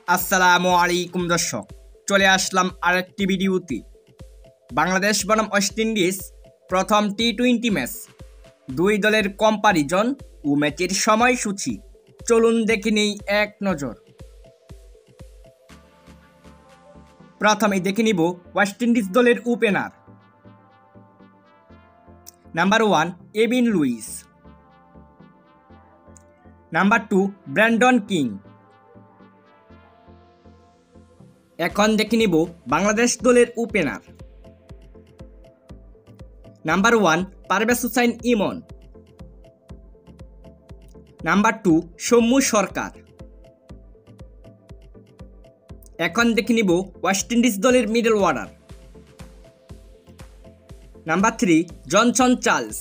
আসসালামু আলাইকুম দর্শক, চলে আসলাম আরেকটি ভিডিওতে। বাংলাদেশ বনাম ওয়েস্ট ইন্ডিজ প্রথম টি-20 ম্যাচ, দুই দলের কম্পারিজন ও ম্যাচের সময়সূচি চলুন দেখে নেই এক নজর। প্রথমে দেখে নিব ওয়েস্ট ইন্ডিজ দলের opener. Number 1 Evin Lewis, number 2 Brandon King. এখন দেখে নিব বাংলাদেশ দলের opener. Number 1 Parvez Hossain Emon, number 2 Soumya Sarkar. এখন দেখে নিব ওয়েস্ট ইন্ডিজ দলের middle order. Number 3 Johnson Charles,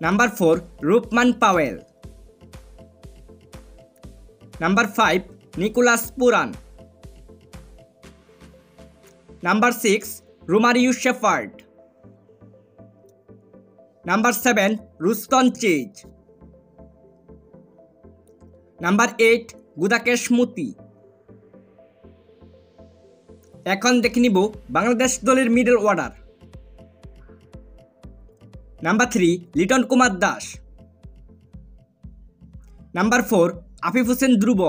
number 4 Rovman Powell, number 5 Nicholas Pooran, number 6 Romario Shepherd, number 7 Roston Chase, number 8 Gudakesh Motie. এখন দেখে নিব বাংলাদেশ দলের middle order. Number 3 Liton Kumar Das, number 4 Afif Hossain Dhruba,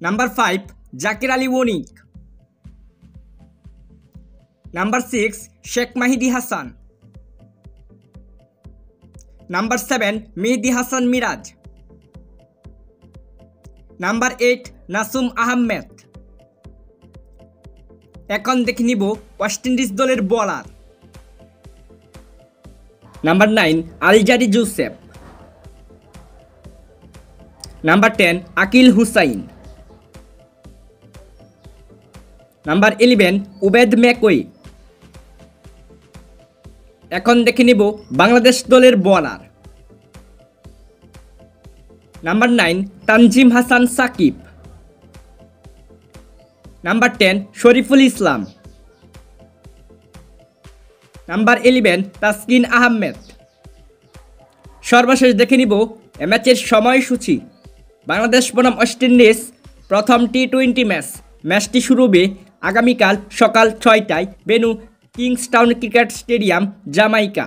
number 5 Jaker Ali Anik, number 6 Sheikh Mahedi Hasan, number 7 Mehidy Hasan Miraz, number 8 Nasum Ahmed. এখন দেখে নিব ওয়েস্ট ইন্ডিজ দলের bowler. Number 9 Alzarri Joseph, number 10 Akeal Hosein, number 11 Obed McCoy. এখন দেখে নিব বাংলাদেশ দলের bowler. Number 9 Tanzim Hasan Sakib, number 10 Shoriful Islam, number 11 Taskin Ahmed. সর্বশেষ দেখে নিব এ ম্যাচের সময়সূচি। বাংলাদেশ বনাম ওয়েস্ট ইন্ডিজ প্রথম টি-20 ম্যাচটি শুরু হবে আগামীকাল সকাল 6টায়, ভেন্যু কিংস্টাউন ক্রিকেট স্টেডিয়াম, জামাইকা।